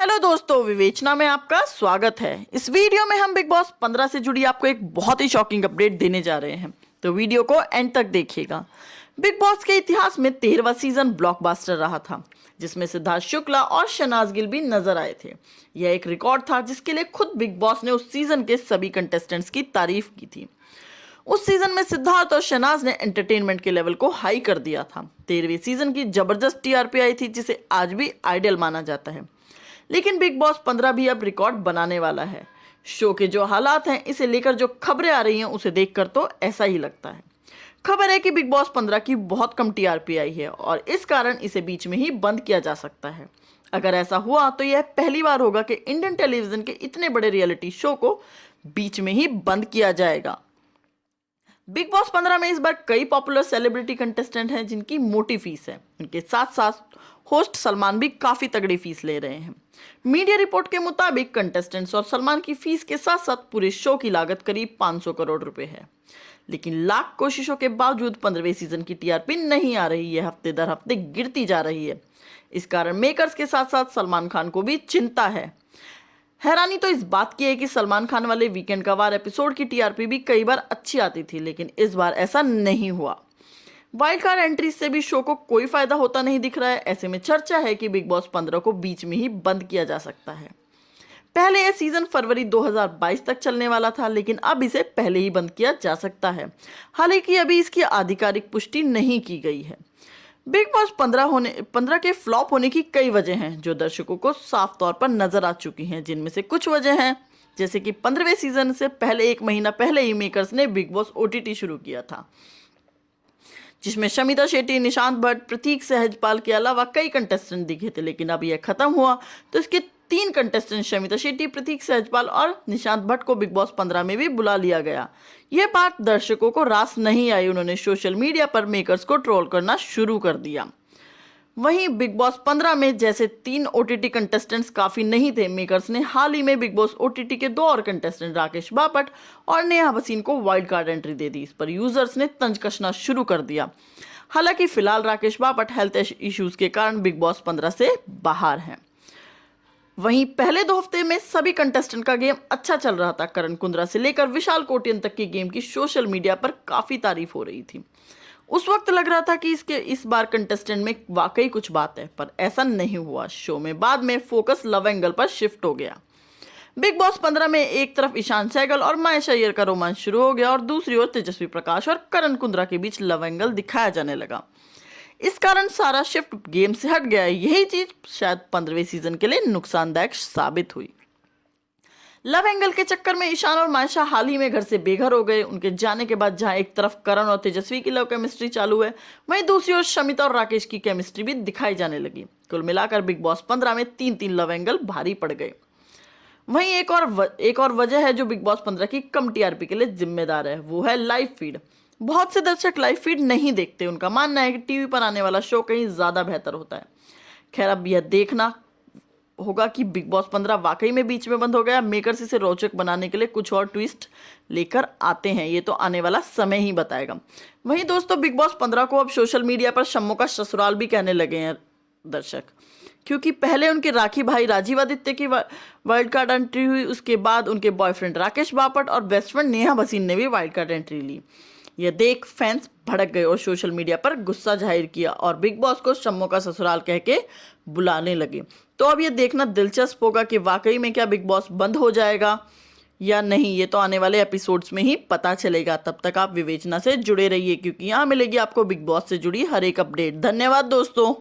Hello दोस्तों, विवेचना में आपका स्वागत है। इस वीडियो में हम बिग बॉस 15 से जुड़ी आपको एक बहुत ही शॉकिंग अपडेट देने जा रहे हैं, तो वीडियो को एंड तक देखिएगा। बिग बॉस के इतिहास में 13वां सीजन ब्लॉकबस्टर रहा था, जिसमें सिद्धार्थ शुक्ला और शहनाज गिल भी नजर आए थे। यह एक रिकॉर्ड था जिसके लिए खुद बिग बॉस ने उस सीजन के सभी कंटेस्टेंट्स की तारीफ की थी। उस सीजन में सिद्धार्थ और शहनाज ने एंटरटेनमेंट के लेवल को हाई कर दिया था। 13वें सीजन की जबरदस्त टीआरपी आई थी, जिसे आज भी आइडियल माना जाता है। लेकिन बिग बॉस 15 भी अब रिकॉर्ड बनाने वाला है। शो के जो हालात हैं, इसे लेकर जो खबरें आ रही हैं, उसे देखकर तो ऐसा ही लगता है। खबर है कि बिग बॉस 15 की बहुत कम टीआरपी आई है और इस कारण इसे बीच में ही बंद किया जा सकता है। अगर ऐसा हुआ तो यह पहली बार होगा कि इंडियन टेलीविजन के इतने बड़े रियलिटी शो को बीच में ही बंद किया जाएगा। बिग बॉस 15 में इस बार कई पॉपुलर सेलिब्रिटी कंटेस्टेंट हैं जिनकी मोटी फीस है। उनके साथ साथ होस्ट सलमान भी काफी तगड़ी फीस ले रहे हैं। मीडिया रिपोर्ट के मुताबिक कंटेस्टेंट्स और सलमान की फीस के साथ साथ पूरे शो की लागत करीब 500 करोड़ रुपए है। लेकिन लाख कोशिशों के बावजूद 15वें सीजन की टीआरपी नहीं आ रही है, हफ्ते दर हफ्ते गिरती जा रही है। इस कारण मेकर्स के साथ साथ सलमान खान को भी चिंता है। हैरानी तो इस बात की है कि सलमान खान वाले वीकेंड का वार एपिसोड की टीआरपी भी कई बार अच्छी आती थी, लेकिन इस बार ऐसा नहीं हुआ। वाइल्ड कार्ड एंट्री से भी शो को कोई फायदा होता नहीं दिख रहा है। ऐसे में चर्चा है कि बिग बॉस 15 को बीच में ही बंद किया जा सकता है। पहले यह सीजन फरवरी 2022 तक चलने वाला था, लेकिन अब इसे पहले ही बंद किया जा सकता है। हालांकि अभी इसकी आधिकारिक पुष्टि नहीं की गई है। बिग बॉस 15 के फ्लॉप होने की कई वजह हैं जो दर्शकों को साफ तौर पर नजर आ चुकी हैं। जिनमें से कुछ वजह हैं, जैसे कि 15वें सीजन से पहले 1 महीना पहले ही मेकर्स ने बिग बॉस ओटीटी शुरू किया था, जिसमें शमिता शेट्टी, निशांत भट्ट, प्रतीक सहजपाल के अलावा कई कंटेस्टेंट दिखे थे। लेकिन अब यह खत्म हुआ तो इसके 3 कंटेस्टेंट शमिता शेट्टी, प्रतीक सहजपाल और निशांत भट्ट को बिग बॉस 15 में भी बुला लिया गया। यह बात दर्शकों को रास नहीं आई। उन्होंने सोशल मीडिया पर मेकर्स को ट्रोल करना शुरू कर दिया। वहीं बिग बॉस 15 में जैसे 3 ओटीटी कंटेस्टेंट्स काफी नहीं थे, मेकर्स ने हाल ही में बिग बॉस ओटीटी के 2 और कंटेस्टेंट राकेश बापट और नेहा भसीन को वाइल्ड कार्ड एंट्री दे दी। इस पर यूजर्स ने तंज कसना शुरू कर दिया। हालांकि फिलहाल राकेश बापट हेल्थ इश्यूज के कारण बिग बॉस 15 से बाहर हैं। वहीं पहले 2 हफ्ते में सभी कंटेस्टेंट का गेम अच्छा चल रहा था। करण कुंद्रा से लेकर विशाल कोटियन तक की गेम की सोशल मीडिया पर काफी तारीफ हो रही थी। उस वक्त लग रहा था कि इस बार कंटेस्टेंट में वाकई कुछ बात है, पर ऐसा नहीं हुआ। शो में बाद में फोकस लव एंगल पर शिफ्ट हो गया। बिग बॉस 15 में एक तरफ ईशान सहगल और माहेश अय्यर का रोमांस शुरू हो गया और दूसरी ओर तेजस्वी प्रकाश और करण कुंद्रा के बीच लव एंगल दिखाया जाने लगा। इस कारण सारा शिफ्ट गेम से हट गया। यही चीज शायद 15वें सीजन के लिए नुकसानदायक साबित हुई। लव एंगल के चक्कर में ईशान और मायशा हाल ही में घर से बेघर हो गए। उनके जाने के बाद जहां एक तरफ करण और तेजस्वी की लव केमिस्ट्री चालू है, वहीं दूसरी ओर शमिता और राकेश की केमिस्ट्री भी दिखाई जाने लगी। कुल मिलाकर बिग बॉस 15 में 3-3 लव एंगल भारी पड़ गए। वहीं एक और वजह है जो बिग बॉस 15 की कम टीआरपी के लिए जिम्मेदार है, वो है लाइव फीड। बहुत से दर्शक लाइव फीड नहीं देखते। उनका मानना है कि टीवी पर आने वाला शो कहीं ज्यादा बेहतर होता है। खैर, अब यह देखना होगा कि बिग बॉस 15 वाकई में बीच में बंद हो गया। मेकर्स इसे रोचक बनाने के लिए कुछ और ट्विस्ट लेकर आते हैं, ये तो आने वाला समय ही बताएगा। वहीं दोस्तों, बिग बॉस 15 को अब सोशल मीडिया पर शम्मो का ससुराल भी कहने लगे हैं दर्शक, क्योंकि पहले उनके राखी भाई राजीव आदित्य की वाइल्ड कार्ड एंट्री हुई। उसके बाद उनके बॉयफ्रेंड राकेश बापट और बेस्ट फ्रेंड नेहा भसीन ने भी वाइल्ड कार्ड एंट्री ली। यह देख फैंस भड़क गए और सोशल मीडिया पर गुस्सा जाहिर किया और बिग बॉस को शम्मो का ससुराल कह के बुलाने लगे। तो अब यह देखना दिलचस्प होगा कि वाकई में क्या बिग बॉस बंद हो जाएगा या नहीं। ये तो आने वाले एपिसोड्स में ही पता चलेगा। तब तक आप विवेचना से जुड़े रहिए, क्योंकि यहाँ मिलेगी आपको बिग बॉस से जुड़ी हर एक अपडेट। धन्यवाद दोस्तों।